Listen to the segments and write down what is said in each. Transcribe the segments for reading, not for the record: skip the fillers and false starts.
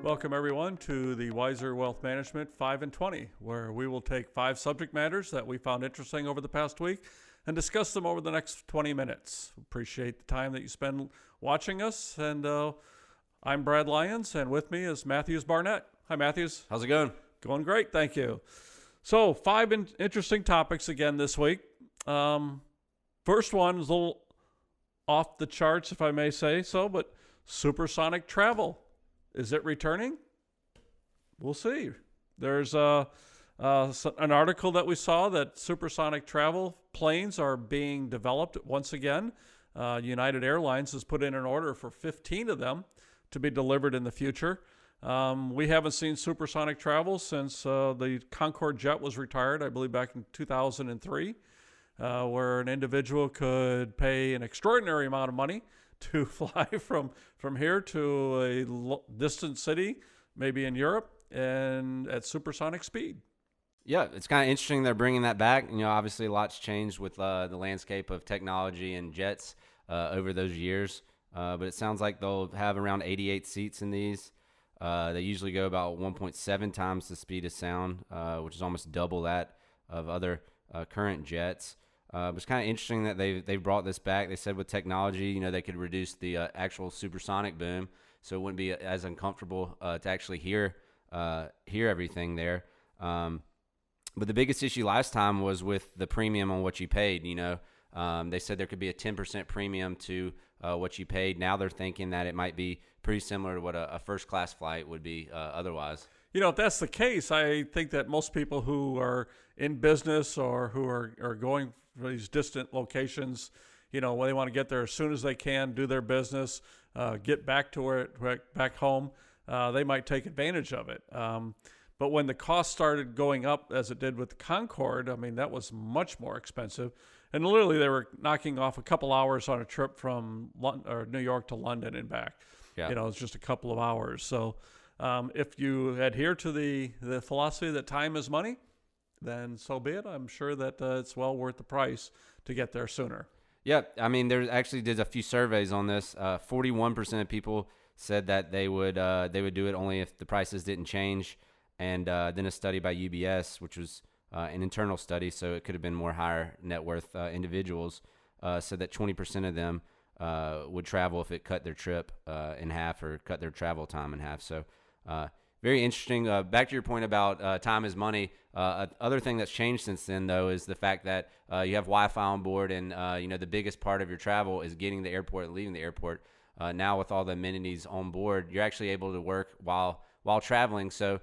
Welcome everyone to the Wiser Wealth Management 5 and 20, where we will take 5 subject matters that we found interesting over the past week and discuss them over the next 20 minutes. Appreciate the time that you spend watching us. And I'm Brad Lyons, and with me is Matthews Barnett. Hi, Matthews. How's it going? Going great, thank you. So 5 interesting topics again this week. First one is a little off the charts, if I may say so, but supersonic travel. Is it returning? We'll see. There's an article that we saw that supersonic travel planes are being developed once again. United Airlines has put in an order for 15 of them to be delivered in the future. We haven't seen supersonic travel since the Concorde jet was retired, I believe back in 2003, where an individual could pay an extraordinary amount of money to fly from here to a distant city, maybe in Europe, and at supersonic speed. Yeah, it's kind of interesting they're bringing that back. You know, obviously a lot's changed with the landscape of technology and jets over those years. But it sounds like they'll have around 88 seats in these. They usually go about 1.7 times the speed of sound, which is almost double that of other current jets. It's kind of interesting that they brought this back. They said with technology, you know, they could reduce the actual supersonic boom, so it wouldn't be as uncomfortable to actually hear everything there. But the biggest issue last time was with the premium on what you paid. You know, they said there could be a 10% premium to what you paid. Now they're thinking that it might be pretty similar to what a first class flight would be otherwise. You know, if that's the case, I think that most people who are in business or who are going for these distant locations, you know, when they want to get there as soon as they can, do their business, get back to back home, they might take advantage of it. But when the cost started going up, as it did with the Concorde, I mean, that was much more expensive. And literally, they were knocking off a couple hours on a trip from New York to London and back. Yeah. You know, it's just a couple of hours. So if you adhere to the philosophy that time is money, then so be it. I'm sure that it's well worth the price to get there sooner. Yeah, I mean, there actually did a few surveys on this. 41% of people said that they would do it only if the prices didn't change. And then a study by UBS, which was an internal study, so it could have been more higher net worth individuals, said that 20% of them would travel if it cut their trip in half or cut their travel time in half. So very interesting. Back to your point about time is money. Other thing that's changed since then, though, is the fact that you have Wi-Fi on board, and you know, the biggest part of your travel is getting to the airport and leaving the airport. Now with all the amenities on board, you're actually able to work while traveling. So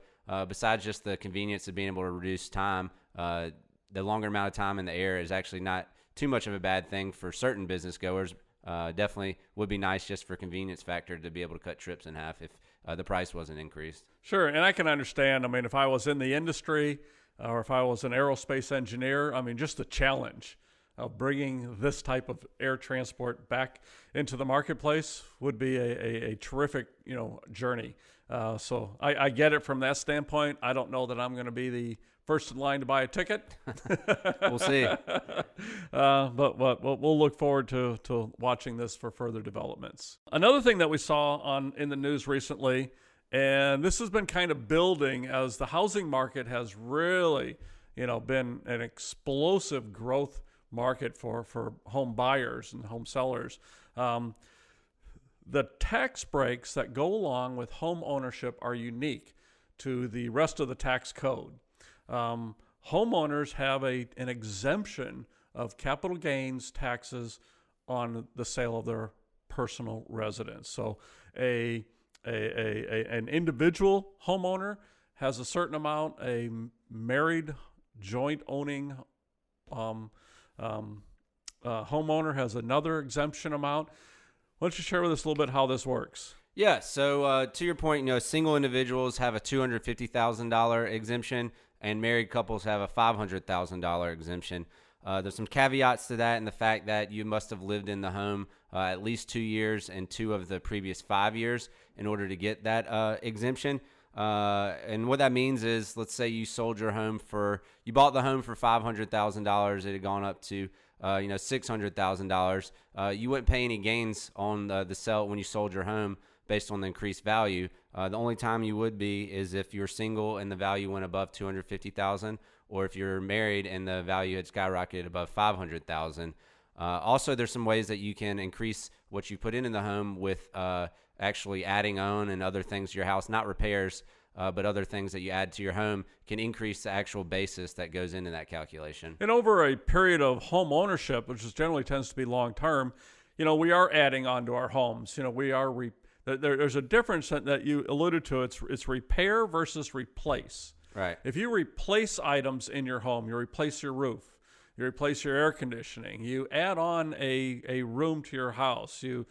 besides just the convenience of being able to reduce time, the longer amount of time in the air is actually not too much of a bad thing for certain business goers. Definitely would be nice just for convenience factor to be able to cut trips in half if the price wasn't increased. Sure, and I can understand. I mean, if I was in the industry or if I was an aerospace engineer, I mean, just the challenge of bringing this type of air transport back into the marketplace would be a terrific, you know, journey. So I get it from that standpoint. I don't know that I'm going to be the first in line to buy a ticket. We'll see. But we'll look forward to watching this for further developments. Another thing that we saw in the news recently, and this has been kind of building as the housing market has really, you know, been an explosive growth market for home buyers and home sellers. The tax breaks that go along with home ownership are unique to the rest of the tax code. Homeowners have an exemption of capital gains taxes on the sale of their personal residence. So an individual homeowner has a certain amount, a married joint owning homeowner has another exemption amount. Why don't you share with us a little bit how this works? Yeah, so to your point, you know, single individuals have a $250,000 exemption, and married couples have a $500,000 exemption. There's some caveats to that, in the fact that you must have lived in the home at least 2 years and 2 of the previous 5 years in order to get that exemption. And what that means is, let's say you bought the home for $500,000. It had gone up to $600,000. You wouldn't pay any gains on the sale when you sold your home based on the increased value. The only time you would be is if you're single and the value went above 250,000, or if you're married and the value had skyrocketed above 500,000. Also, there's some ways that you can increase what you put in the home with actually adding on and other things to your house, not repairs, but other things that you add to your home can increase the actual basis that goes into that calculation. And over a period of home ownership, which is generally tends to be long term, we are adding on to our homes. We are there's a difference that you alluded to. It's repair versus replace. Right. If you replace items in your home, you replace your roof, you replace your air conditioning, you add on a room to your house, you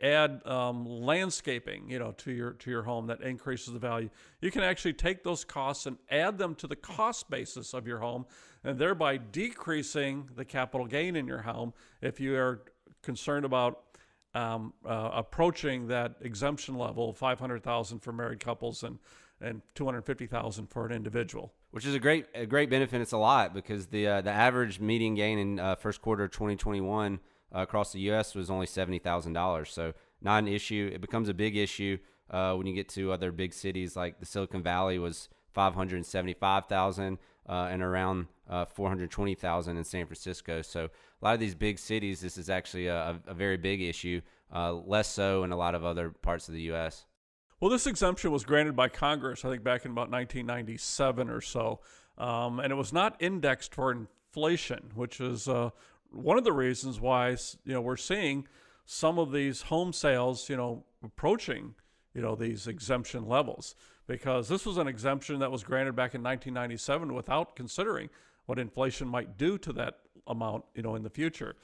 add landscaping, to your home that increases the value. You can actually take those costs and add them to the cost basis of your home, and thereby decreasing the capital gain in your home if you are concerned about approaching that exemption level of $500,000 for married couples and $250,000 for an individual. Which is a great benefit. It's a lot because the average median gain in first quarter of 2021 across the U.S. was only $70,000. So not an issue. It becomes a big issue when you get to other big cities like the Silicon Valley was $575,000 and around $420,000 in San Francisco. So a lot of these big cities, this is actually a very big issue. Less so in a lot of other parts of the U.S. Well, this exemption was granted by Congress, I think, back in about 1997 or so, and it was not indexed for inflation, which is one of the reasons why we're seeing some of these home sales, approaching these exemption levels, because this was an exemption that was granted back in 1997 without considering what inflation might do to that amount, in the future,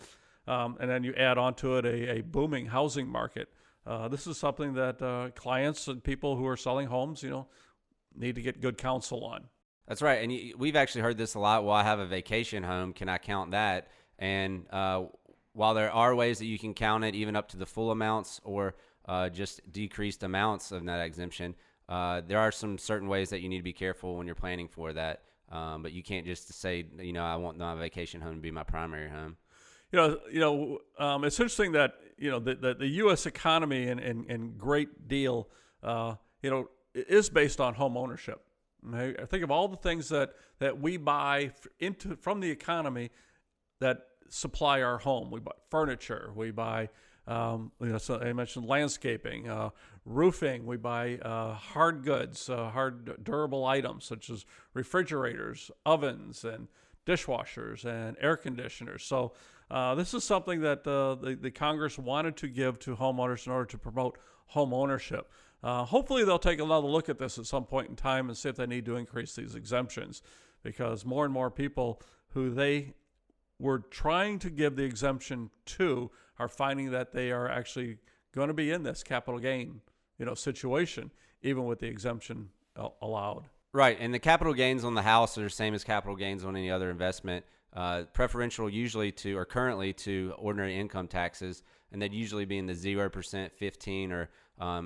and then you add onto it a booming housing market. This is something that clients and people who are selling homes, need to get good counsel on. That's right. And we've actually heard this a lot. Well, I have a vacation home. Can I count that? And while there are ways that you can count it, even up to the full amounts or just decreased amounts of that exemption, there are some certain ways that you need to be careful when you're planning for that. But you can't just say, I want my vacation home to be my primary home. It's interesting that the U.S. economy and great deal, is based on home ownership. Okay? I think of all the things that we buy from the economy that supply our home. We buy furniture. We buy, so I mentioned landscaping, roofing. We buy hard goods, hard durable items such as refrigerators, ovens, and dishwashers and air conditioners. So this is something that the Congress wanted to give to homeowners in order to promote home ownership. Hopefully they'll take another look at this at some point in time and see if they need to increase these exemptions, because more and more people who they were trying to give the exemption to are finding that they are actually going to be in this capital gain situation, even with the exemption allowed. Right, and the capital gains on the house are the same as capital gains on any other investment. Preferential usually or currently to ordinary income taxes, and they'd usually be in the 0%, 15%, or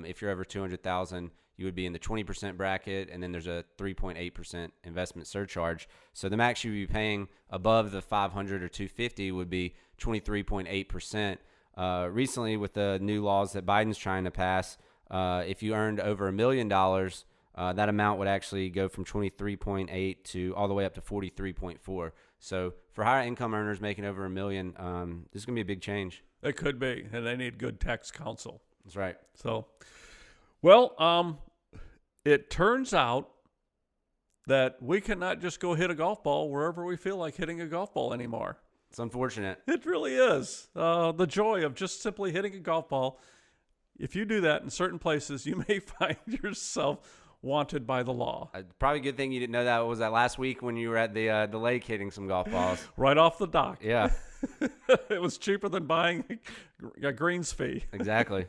if you're over 200,000, you would be in the 20% bracket, and then there's a 3.8% investment surcharge. So the max you'd be paying above the 500 or 250 would be 23.8%. Recently, with the new laws that Biden's trying to pass, if you earned over $1 million, that amount would actually go from 23.8 to all the way up to 43.4. So for higher income earners making over $1 million, this is going to be a big change. It could be, and they need good tax counsel. That's right. So, well, it turns out that we cannot just go hit a golf ball wherever we feel like hitting a golf ball anymore. It's unfortunate. It really is. The joy of just simply hitting a golf ball. If you do that in certain places, you may find yourself wanted by the law. Probably a good thing you didn't know that. Was that last week when you were at the lake hitting some golf balls? Right off the dock. Yeah. It was cheaper than buying a greens fee. Exactly.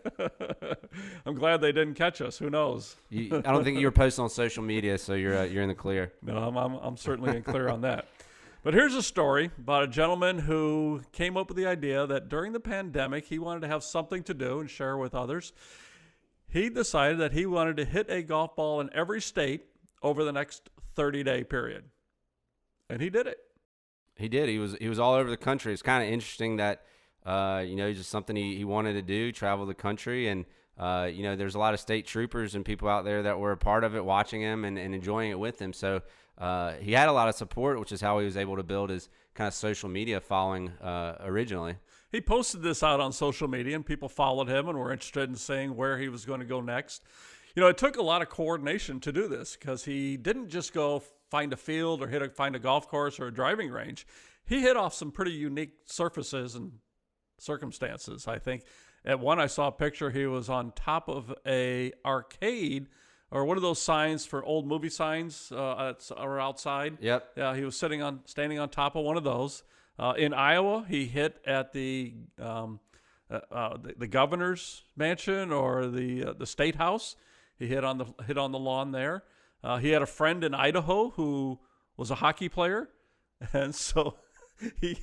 I'm glad they didn't catch us. Who knows? I don't think you were posting on social media, so you're in the clear. No, I'm certainly in clear on that. But here's a story about a gentleman who came up with the idea that during the pandemic, he wanted to have something to do and share with others. He decided that he wanted to hit a golf ball in every state over the next 30-day period. And he did it. He did. He was all over the country. It's kind of interesting that, just something he wanted to do, travel the country. And there's a lot of state troopers and people out there that were a part of it, watching him and enjoying it with him. So he had a lot of support, which is how he was able to build his kind of social media following originally. He posted this out on social media, and people followed him and were interested in seeing where he was going to go next. It took a lot of coordination to do this, because he didn't just go find a field or find a golf course or a driving range. He hit off some pretty unique surfaces and circumstances. I think at one I saw a picture, he was on top of a arcade, or one of those signs for old movie signs or outside. Yep. Yeah, he was standing on top of one of those. In Iowa, he hit at the governor's mansion or the state house. He hit on the lawn there. He had a friend in Idaho who was a hockey player, and so he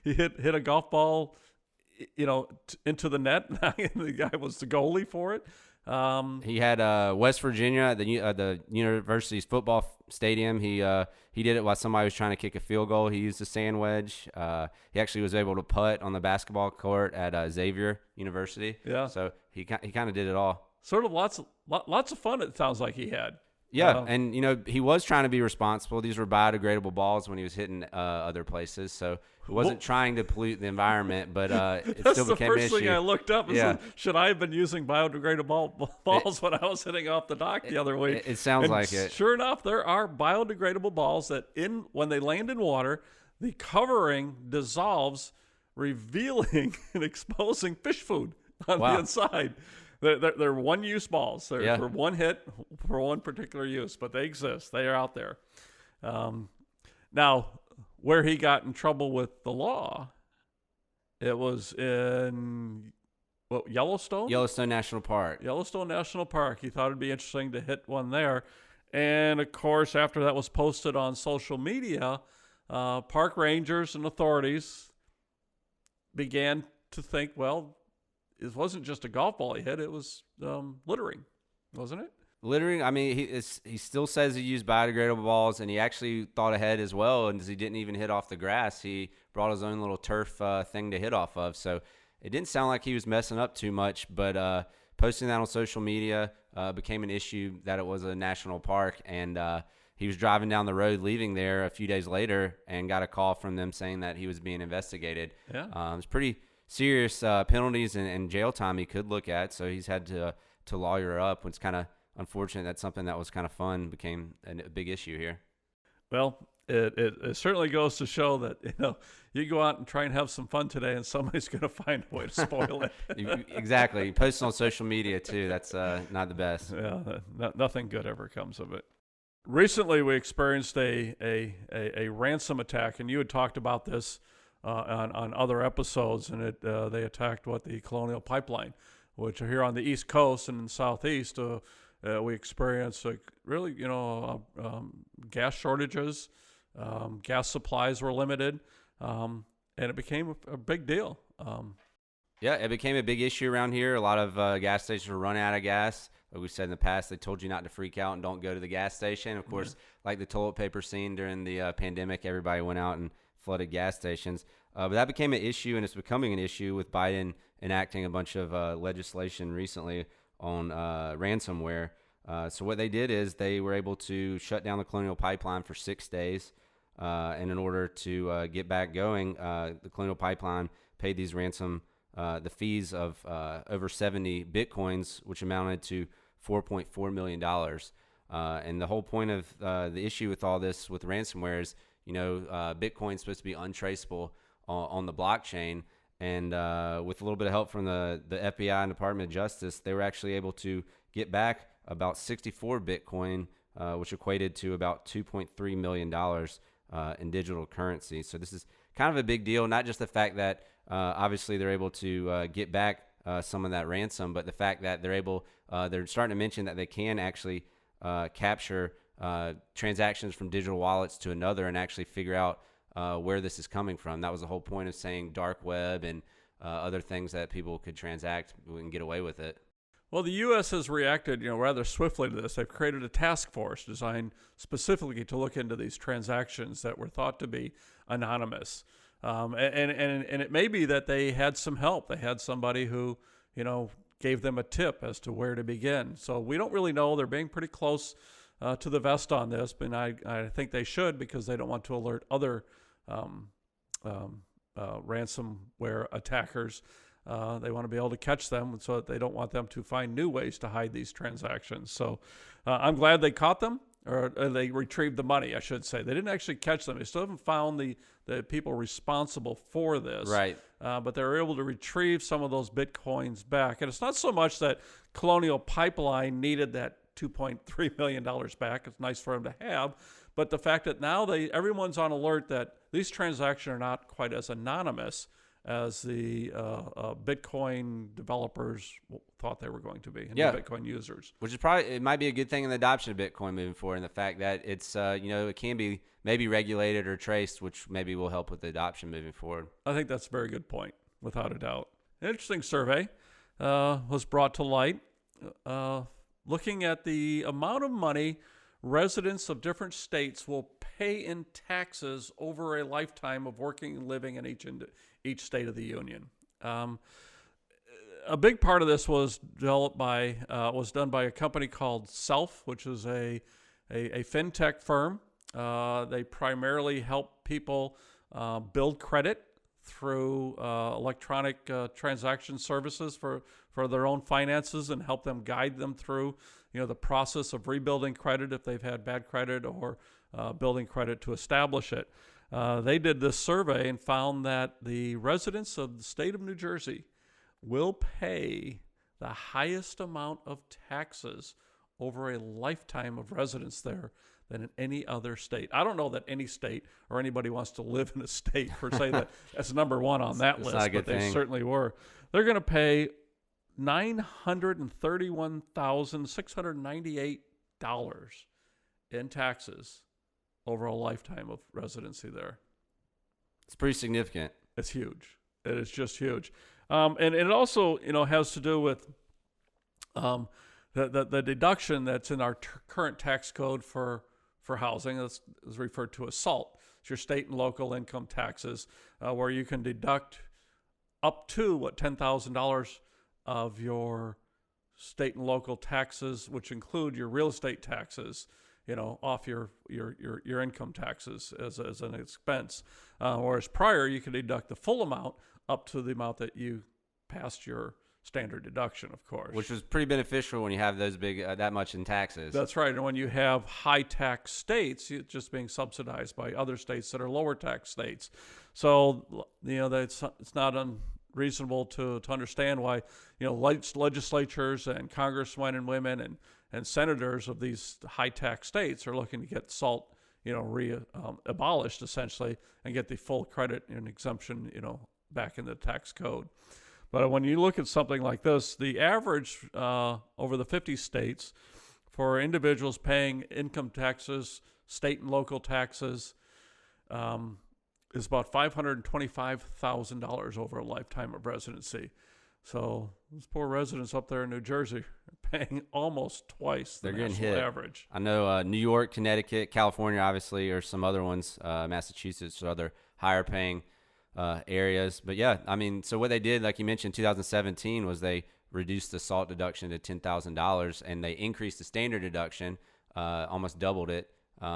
hit a golf ball, into the net. The guy was the goalie for it. He had West Virginia at the university's football stadium. He did it while somebody was trying to kick a field goal. He used a sand wedge. He actually was able to putt on the basketball court at Xavier University. Yeah. So he kind of did it all. Sort of lots of fun, it sounds like he had. Yeah, and he was trying to be responsible. These were biodegradable balls when he was hitting other places, so he wasn't trying to pollute the environment, but it still became an issue. That's the first thing I looked up. Yeah. Should I have been using biodegradable balls when I was hitting off the dock the other week? It sounds like it. Sure enough, there are biodegradable balls that when they land in water, the covering dissolves, revealing and exposing fish food on the inside. They're one-use balls. They're for one hit, for one particular use, but they exist. They are out there. Now, where he got in trouble with the law, it was in Yellowstone? Yellowstone National Park. Yellowstone National Park. He thought it'd be interesting to hit one there. And, of course, after that was posted on social media, park rangers and authorities began to think, well, it wasn't just a golf ball he hit. It was littering, wasn't it? Littering. I mean, he still says he used biodegradable balls, and he actually thought ahead as well. And he didn't even hit off the grass. He brought his own little turf thing to hit off of. So it didn't sound like he was messing up too much. But posting that on social media became an issue that it was a national park. And he was driving down the road, leaving there a few days later, and got a call from them saying that he was being investigated. Yeah. It was pretty serious penalties and jail time he could look at, so he's had to lawyer up. It's kind of unfortunate that something that was kind of fun became a big issue here. Well, it certainly goes to show that you go out and try and have some fun today, and somebody's going to find a way to spoil it. Exactly. You post it on social media too. That's not the best. Yeah, nothing good ever comes of it. Recently, we experienced a ransom attack, and you had talked about this on other episodes, and they attacked the Colonial Pipeline, which are here on the East Coast and in the Southeast. We experienced really, gas shortages, gas supplies were limited, and it became a big deal. Yeah, it became a big issue around here. A lot of gas stations were running out of gas. Like we said in the past, they told you not to freak out and don't go to the gas station. Of course, like the toilet paper scene during the pandemic, everybody went out and flooded gas stations. But that became an issue, and it's becoming an issue with Biden enacting a bunch of legislation recently on ransomware. So what they did is they were able to shut down the Colonial Pipeline for 6 days. And in order to get back going, the Colonial Pipeline paid these the fees of over 70 Bitcoins, which amounted to $4.4 million. And the whole point of the issue with all this with ransomware is, Bitcoin's supposed to be untraceable on the blockchain. And with a little bit of help from the FBI and Department of Justice, they were actually able to get back about 64 Bitcoin, which equated to about $2.3 million in digital currency. So this is kind of a big deal, not just the fact that obviously they're able to get back some of that ransom, but the fact that they're starting to mention that they can actually capture transactions from digital wallets to another and actually figure out where this is coming from. That was the whole point of saying dark web and other things that people could transact and get away with it. Well, the U.S. has reacted, rather swiftly to this. They've created a task force designed specifically to look into these transactions that were thought to be anonymous. And it may be that they had some help. They had somebody who, gave them a tip as to where to begin. So we don't really know. They're being pretty close to the vest on this, but I think they should, because they don't want to alert other ransomware attackers. They want to be able to catch them, so that they don't want them to find new ways to hide these transactions. So I'm glad they caught them, or they retrieved the money, I should say. They didn't actually catch them. They still haven't found the people responsible for this. Right. But they were able to retrieve some of those Bitcoins back. And it's not so much that Colonial Pipeline needed that $2.3 million back. It's nice for them to have. But the fact that now everyone's on alert that these transactions are not quite as anonymous as the Bitcoin developers thought they were going to be, and the Bitcoin users. Which is it might be a good thing in the adoption of Bitcoin moving forward, and the fact that it's, it can be maybe regulated or traced, which maybe will help with the adoption moving forward. I think that's a very good point, without a doubt. An interesting survey was brought to light looking at the amount of money residents of different states will pay in taxes over a lifetime of working and living in each state of the union. A big part of this was done by a company called Self, which is a fintech firm. They primarily help people build credit through electronic transaction services for their own finances, and help them guide them through the process of rebuilding credit if they've had bad credit, or building credit to establish it. They did this survey and found that the residents of the state of New Jersey will pay the highest amount of taxes over a lifetime of residence there than in any other state. I don't know that any state or anybody wants to live in a state per se that's number one on that list, but they certainly were. They're going to pay $931,698 in taxes over a lifetime of residency there. It's pretty significant. It's huge. It is just huge. And it also, has to do with the deduction that's in our current tax code for housing. That's is referred to as SALT. It's your state and local income taxes, where you can deduct up to $10,000 of your state and local taxes, which include your real estate taxes, off your income taxes as an expense. Whereas prior, you could deduct the full amount up to the amount that you passed your standard deduction, of course. Which was pretty beneficial when you have those big, that much in taxes. That's right. And when you have high tax states, it's just being subsidized by other states that are lower tax states. So, it's not unreasonable to understand why, legislatures and congressmen and women and senators of these high tax states are looking to get SALT, abolished essentially, and get the full credit and exemption, back in the tax code. But when you look at something like this, the average over the 50 states for individuals paying income taxes, state and local taxes, is about $525,000 over a lifetime of residency. So those poor residents up there in New Jersey are paying almost twice the national average. I know New York, Connecticut, California, obviously, or some other ones, Massachusetts, or other higher paying areas. But yeah, so what they did, like you mentioned, 2017 was they reduced the SALT deduction to $10,000, and they increased the standard deduction, almost doubled it.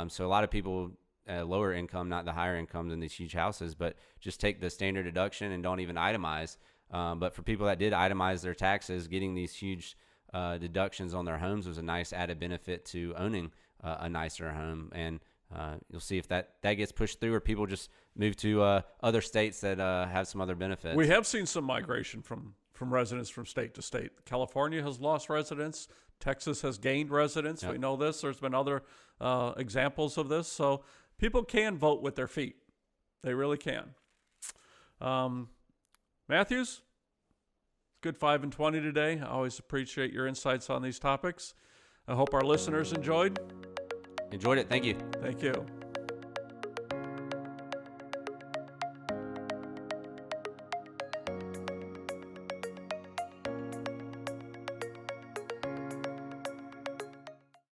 So a lot of people, lower income, not the higher income in these huge houses, but just take the standard deduction and don't even itemize. But for people that did itemize their taxes, getting these huge deductions on their homes was a nice added benefit to owning a nicer home. And you'll see if that gets pushed through, or people just move to other states that have some other benefits. We have seen some migration from residents from state to state. California has lost residents. Texas has gained residents. Yep. We know this. There's been other examples of this. So people can vote with their feet. They really can. Matthews, good 5 and 20 today. I always appreciate your insights on these topics. I hope our listeners enjoyed. Enjoyed it. Thank you. Thank you.